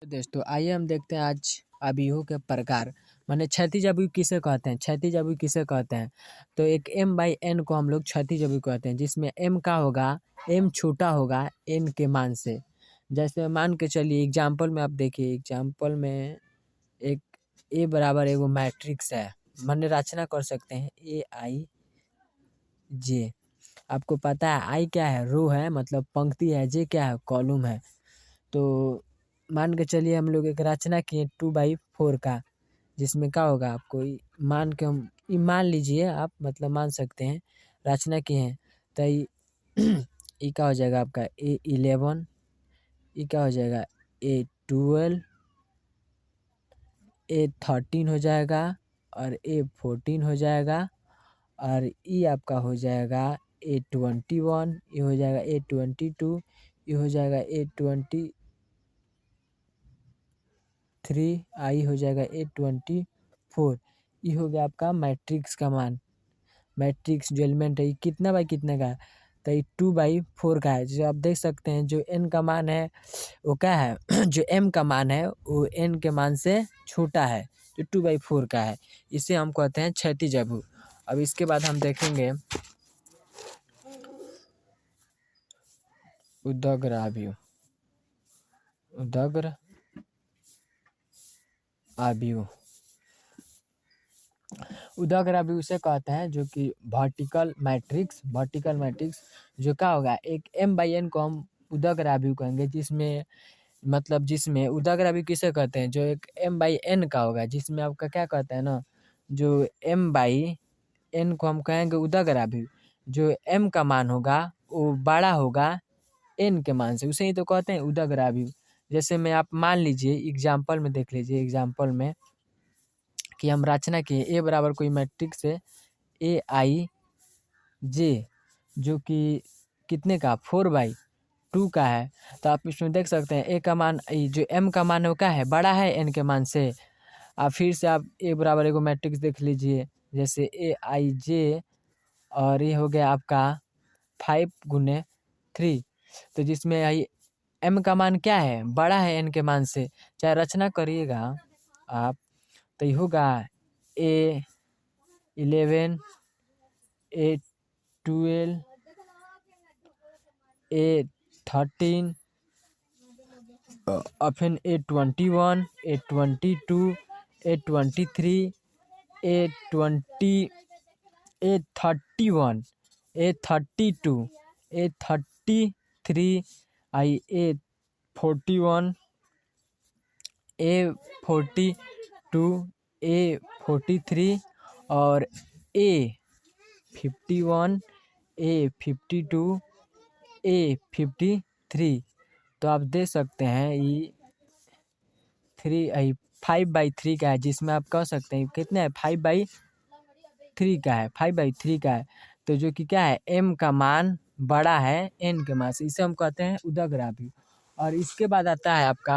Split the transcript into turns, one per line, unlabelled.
तो दोस्तों आइए हम देखते हैं आज अवयवों के प्रकार। माने क्षैतिज अवयव किसे कहते हैं, क्षैतिज अवयव किसे कहते हैं। तो एक m बाई n को हम लोग क्षैतिज अवयव कहते हैं, जिसमें m का होगा, m छोटा होगा n के मान से। जैसे मान के चलिए एग्जाम्पल में आप देखिए, एग्जाम्पल में एक a बराबर एगो मैट्रिक्स है, माने रचना कर सकते हैं a i j। आपको पता है i क्या है, रो है मतलब पंक्ति है, j क्या है, कॉलम है। तो मान के चलिए हम लोग एक रचना किए 2/4 का, जिसमें क्या होगा आपको मान के हम मान लीजिए आप, मतलब मान सकते हैं रचना किए हैं। तो ये क्या हो जाएगा आपका A11, ये क्या हो जाएगा A12, A13 हो जाएगा और A14 हो जाएगा और ये आपका हो जाएगा A21, ये हो जाएगा A22, ये हो जाएगा A23, आई हो जाएगा A24। ये हो गया आपका मैट्रिक्स का मान। मैट्रिक्स जो एलिमेंट है ये कितना बाई कितने का है, तो ये 2/4 का है। जो आप देख सकते हैं जो n का मान है वो क्या है जो m का मान है वो n के मान से छोटा है, जो 2/4 का है। इसे हम कहते हैं क्षैतिज अवयव। अब इसके बाद हम देखेंगे उदग्र अवयव। उदग्र अवयव, उदग्र अवयव उसे कहते हैं जो कि वर्टिकल मैट्रिक्स, वर्टिकल मैट्रिक्स जो क्या होगा एक m बाई n को हम उदग्र अवयव कहेंगे, जिसमें मतलब जिसमें उदग्र अवयव किसे कहते हैं, जो एक m बाई n का होगा, जिसमें आपका क्या कहते हैं ना, जो m बाई n को हम कहेंगे उदग्र अवयव। जो m का मान होगा वो बड़ा होगा n के मान से, उसे ही तो कहते हैं उदग्र अवयव। जैसे मैं आप मान लीजिए एग्जाम्पल में देख लीजिए, एग्जाम्पल में कि हम रचना किए a बराबर कोई मैट्रिक्स है Aij, जो कि कितने का 4/2 का है। तो आप इसमें देख सकते हैं a का मान, जो m का मान है वो क्या है, बड़ा है n के मान से। आप फिर से आप a बराबर एगो मैट्रिक्स देख लीजिए, जैसे Aij और ये हो गया आपका 5×3। तो जिसमें m का मान क्या है, बड़ा है n के मान से। चाहे रचना करिएगा आप तो ये होगा A11, A12, A13 और फिर A21, A22, A23, A31, A32, A33, A41, A42, A43 और A51, A52, A53। तो आप देख सकते हैं ये 5/3 का है, जिसमें आप कह सकते हैं कितना है 5/3 का है, 5/3 का है। तो जो कि क्या है m का मान बड़ा है n के मान से, इसे हम कहते हैं उदग्र अवयव। और इसके बाद आता है आपका